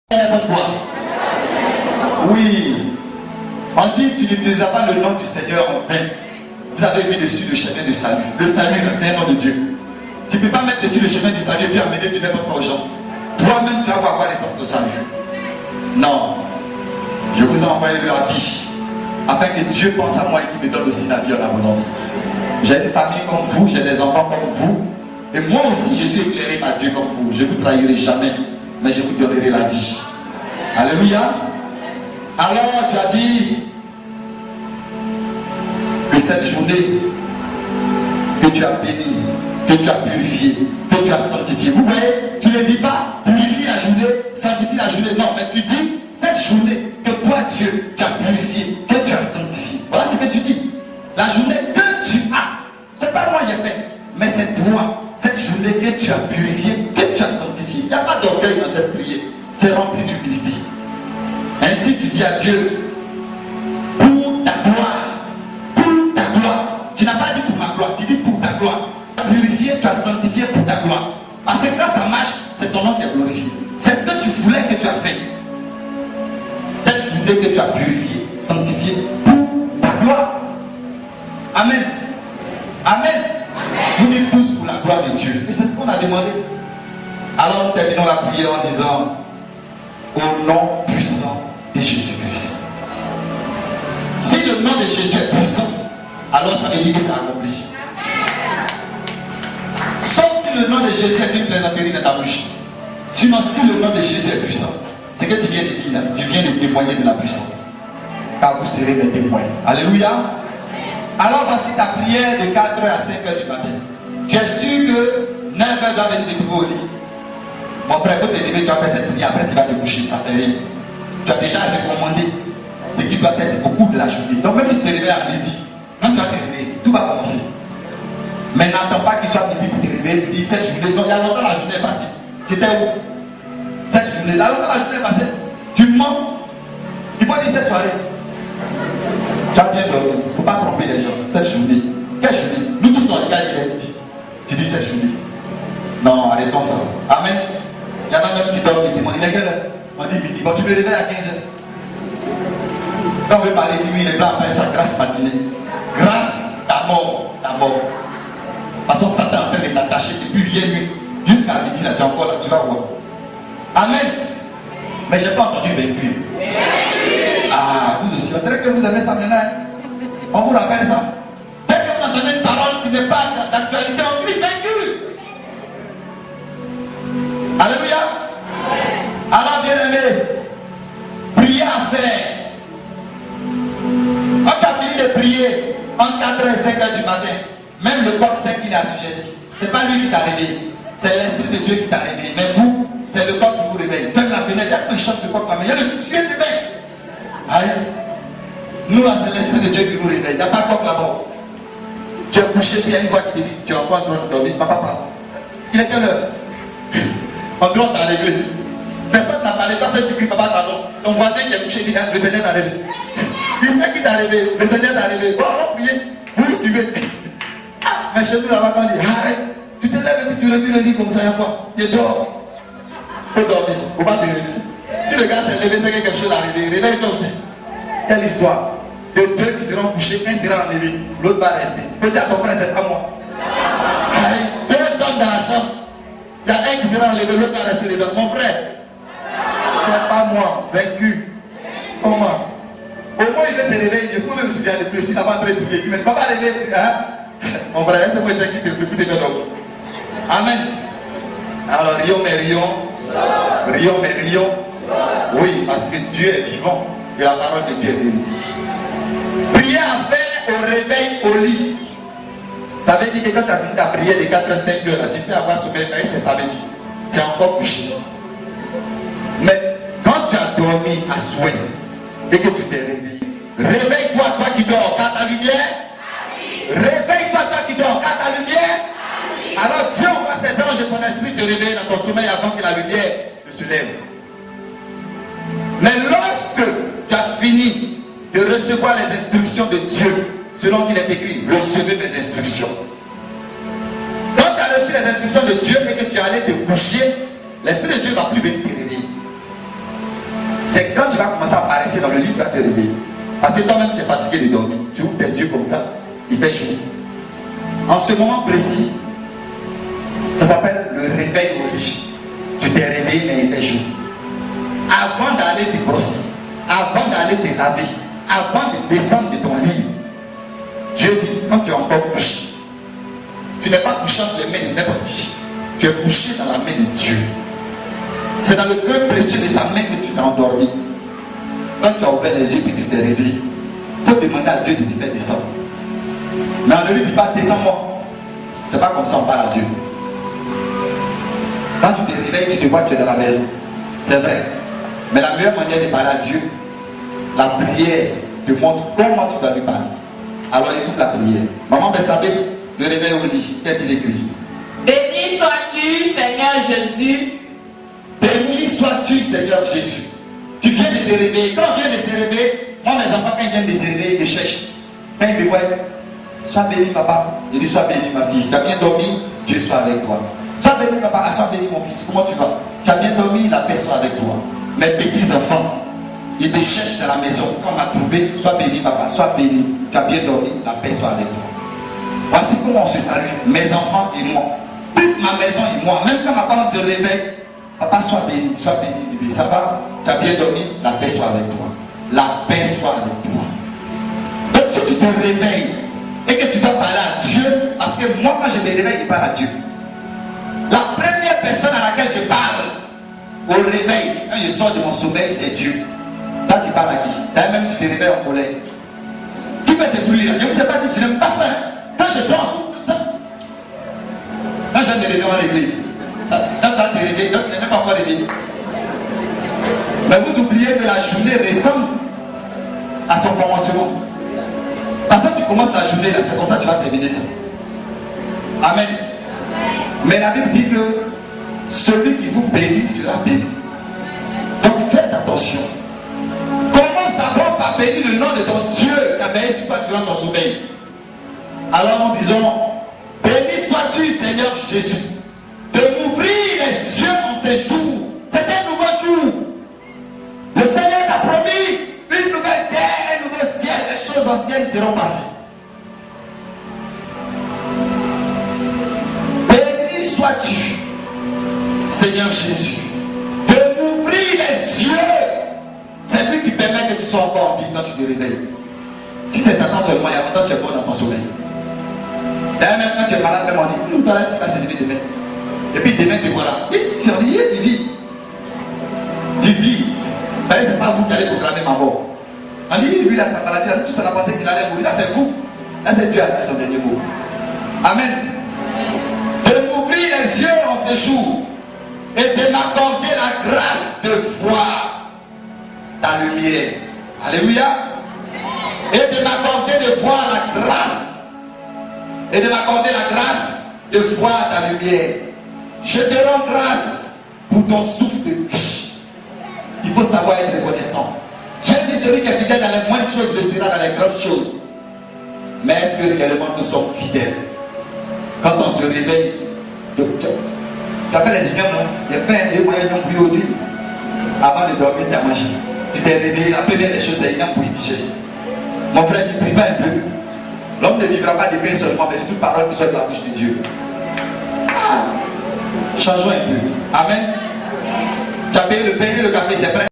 N'importe quoi. Oui. On dit que tu n'utilises pas le nom du Seigneur en vain. Vous avez vu dessus le chemin du salut. Le salut, c'est un nom de Dieu. Tu ne peux pas mettre dessus le chemin du salut et puis amener du n'importe quoi aux gens. Toi-même, tu vas voir quoi les sortes de salut. Non. Je vous ai envoyé la vie. Afin que Dieu pense à moi et qu'il me donne aussi la vie en abondance. J'ai une famille comme vous, j'ai des enfants comme vous. Et moi aussi, je suis éclairé par Dieu comme vous. Je ne vous trahirai jamais, mais je vous donnerai la vie. Alléluia. Alors, tu as dit que cette journée que tu as bénie, que tu as purifiée, que tu as sanctifiée. Vous voyez, tu ne dis pas purifie la journée, sanctifie la journée. Non, mais tu dis cette journée que toi, Dieu, tu as purifié, que tu as sanctifié. Voilà ce que tu dis. La journée que tu as. C'est pas moi qui ai fait, mais c'est toi. Cette journée que tu as purifiée, que tu as sanctifiée. Il n'y a pas d'orgueil dans cette prière. C'est rempli d'humilité. Ainsi tu dis à Dieu, pour ta gloire, tu n'as pas dit pour ma gloire, tu dis pour ta gloire. Tu as purifié, tu as sanctifié pour ta gloire. Parce que quand ça marche, c'est ton nom qui est glorifié. C'est ce que tu voulais que tu as fait. Cette journée que tu as purifié, sanctifié pour ta gloire. Amen. Amen. Vous dites tous pour la gloire de Dieu. Et c'est ce qu'on a demandé. Alors nous terminons la prière en disant, au nom puissant de Jésus-Christ. Si le nom de Jésus est puissant, alors ça veut dire que c'est accompli. Sauf si le nom de Jésus est une plaisanterie dans ta bouche. Sinon, si le nom de Jésus est puissant, c'est que tu viens de dire là, tu viens de témoigner de la puissance. Car vous serez mes témoins. Alléluia. Alors voici ta prière de 4h à 5h du matin. Tu es sûr que 9h doit venir te trouver au lit. Mon frère, quand tu es levé, tu vas faire cette prière, après tu vas te coucher, ça fait rien. Tu as déjà recommandé ce qui doit être au cours de la journée. Donc même si tu te réveilles à midi, quand tu vas te réveiller, tout va commencer. Mais n'attends pas qu'il soit midi pour te réveiller, pour dire cette journée, non, il y a longtemps la journée est passée. Tu étais où? Cette journée, là, longtemps la journée est passée. Tu mens. Il faut dire cette soirée. Tu as bien dormi, il ne faut pas tromper les gens. Cette journée, quelle journée? Nous tous on regarde, il est midi. Tu dis cette journée. Non, arrêtons ça. Amen. Il y en a même qui dorment midi. On dit, quelle heure? On dit midi. Bon, tu me réveilles à 15h. Quand on veut parler de lui, les blancs appellent ça grâce matinée. Grâce, ta mort, ta mort. Parce que Satan est en train de t'attacher depuis hier nuit. Jusqu'à midi, là, tu es encore là, tu vas voir. Amen. Mais je n'ai pas entendu vaincu. Ah, vous aussi. On dirait que vous aimez ça maintenant. On vous rappelle ça. Dès que vous entendez une parole qui n'est pas d'actualité, on crie vaincu. Alléluia. Alors bien aimé, prier à faire. Quand tu as fini de prier entre 4h et 5h du matin, même le coq sait qu'il est assujetti. Ce n'est pas lui qui t'a réveillé, c'est l'Esprit de Dieu qui t'a réveillé. Mais vous, c'est le coq qui vous réveille. Ferme la fenêtre, il y a que chante ce coq là, mais il y a le tuer du mec. Allez. Nous là, c'est l'Esprit de Dieu qui nous réveille. Il n'y a pas de coq là-bas. Tu es couché, puis il y a une voix qui te dit, tu es encore en train de dormir. Papa, papa. Il est quelle heure? En dehors, t'as réglé. Personne n'a parlé, toi seul tu cries, papa, pardon. Ton voisin qui est couché dit, le Seigneur t'a réveillé. Il sait qui t'a réveillé, le Seigneur t'a réveillé. Bon, on va prier, vous suivez. Ah, mais chez nous là-bas, quand on dit, tu te lèves et puis tu remues le lit comme ça, il y a quoi? Il dort. Il faut dormir, il ne faut pas te réveiller. Si le gars s'est levé, c'est que quelque chose est arrivé, réveille-toi aussi. Quelle histoire? De deux qui seront couchés, un sera enlevé, l'autre va rester. Peut-être à ton frère, c'est pas moi. Deux hommes dans la chambre. Il y a un qui sera enlevé, l'autre va rester dedans. Mon frère, c'est pas moi, vaincu. Comment? Au moins il veut se réveiller, il faut même se dire de plus, il a pas de prier. Il ne va pas réveiller, hein? Mon frère, c'est moi qui te réveille, qui te donne. Amen. Alors, rions mais rions. Rions mais rions. Oui, parce que Dieu est vivant et la parole de Dieu est véridique. Prier à faire au réveil au lit. Ça veut dire que quand tu as fini ta prière de 4 à 5 heures, tu peux avoir sommeil, c'est ça veut dire. Tu es encore couché. Mais quand tu as dormi à souhait et que tu t'es réveillé, réveille-toi, toi qui dors, car ta lumière. Réveille-toi, toi qui dors, car ta lumière. Alors Dieu envoie ses anges et son esprit te réveiller dans ton sommeil avant que la lumière ne se lève. Mais lorsque tu as fini de recevoir les instructions de Dieu, selon qu'il est écrit, recevez mes instructions. Quand tu as reçu les instructions de Dieu et que tu es allé te coucher, l'Esprit de Dieu ne va plus venir te réveiller. C'est quand tu vas commencer à apparaître dans le lit, tu vas te réveiller. Parce que toi-même, tu es fatigué de dormir. Tu ouvres tes yeux comme ça, il fait chaud. En ce moment précis, ça s'appelle le réveil au lit. Tu t'es réveillé, mais il fait chaud. Avant d'aller te brosser, avant d'aller te laver, avant de descendre de ton lit, Dieu dit, quand tu es encore couché, tu n'es pas couché entre les mains de n'importe qui. Tu es couché dans la main de Dieu. C'est dans le cœur précieux de sa main que tu t'es endormi. Quand tu as ouvert les yeux et que tu t'es réveillé, il faut demander à Dieu de te faire descendre. Mais on ne lui dit pas descends-moi. C'est pas comme ça on parle à Dieu. Quand tu te réveilles, tu te vois que tu es dans la maison. C'est vrai. Mais la meilleure manière de parler à Dieu, la prière te montre comment tu dois lui parler. Alors écoute la prière. Maman Bessabé, le réveil au lit, qu'est-il écrit? Béni sois-tu, Seigneur Jésus. Béni sois-tu, Seigneur Jésus. Tu viens de te réveiller. Quand on vient de se réveiller, moi mes enfants, quand ils viennent de se réveiller, ils me cherchent. Quand ils me voient, sois béni papa. Je dis sois béni ma fille. Tu as bien dormi, Dieu soit avec toi. Sois béni papa, sois béni mon fils. Comment tu vas? Tu as bien dormi, la paix soit avec toi. Mes petits enfants, ils me cherchent dans la maison. Quand on m'a trouvé, sois béni papa, sois béni. Tu as bien dormi, la paix soit avec toi. Voici comment on se salue, mes enfants et moi. Toute ma maison et moi. Même quand ma femme se réveille, papa sois béni, bébé. Ça va? Tu as bien dormi, la paix soit avec toi. La paix soit avec toi. Donc si tu te réveilles et que tu dois parler à Dieu, parce que moi quand je me réveille, je parle à Dieu. La première personne à laquelle je parle au réveil, quand je sors de mon sommeil, c'est Dieu. Toi tu parles à qui? D'ailleurs même tu te réveilles en colère. Qui fait ce bruit là? Je ne vous ai pas dit, je n'aime pas ça. Quand je dors, ça. Quand je me réveille en réveil. Quand tu vas te réveiller, donc tu n'es même pas encore réveillé. Mais vous oubliez que la journée ressemble à son commencement. Parce que tu commences la journée là, c'est comme ça que tu vas terminer ça. Amen. Mais la Bible dit que celui qui vous bénit sera béni. Donc faites attention. Commence d'abord par bénir le nom de ton Dieu qui a béni sur toi durant ton sommeil. Alors nous disons, béni sois-tu Seigneur Jésus, de m'ouvrir les yeux en ces jours. C'est un nouveau jour. Le Seigneur t'a promis une nouvelle terre, un nouveau ciel. Les choses anciennes seront passées. Béni sois-tu, Seigneur Jésus, de m'ouvrir les yeux. C'est lui qui permet que tu sois encore en vie quand tu te réveilles. Si c'est Satan seulement, il y a longtemps que tu es bon dans ton sommeil. D'ailleurs, même quand tu es malade, même on dit, ça va se lever demain. Et puis demain, te voilà. Il vit. Tu vis. C'est pas vous qui allez programmer ma mort. On dit, lui, là, sa maladie, tout ça, on a pensé qu'il allait mourir. Là, c'est vous. Là, c'est Dieu qui a dit son dernier mot. Amen. De m'ouvrir les yeux en ce jour et de m'accorder la grâce de voir ta lumière. Alléluia. Et de m'accorder de voir la grâce. Et de m'accorder la grâce de voir ta lumière. Je te rends grâce pour ton souffle de vie. Il faut savoir être reconnaissant. Dieu dit celui qui est fidèle dans les moindres choses le sera dans les grandes choses. Mais est-ce que réellement nous sommes fidèles? Quand on se réveille, tu appelles les ignorants, il y a fait un moyen de bouillir aujourd'hui. Avant de dormir, tu as mangé. Tu t'es réveillé, la première des choses, c'est une bouillie digérée. Mon frère, tu pries pas un peu. L'homme ne vivra pas de pain seulement, mais de toute parole qui soit de la bouche de Dieu. Changeons un peu. Amen. Tu as payé le pain et le café, c'est prêt.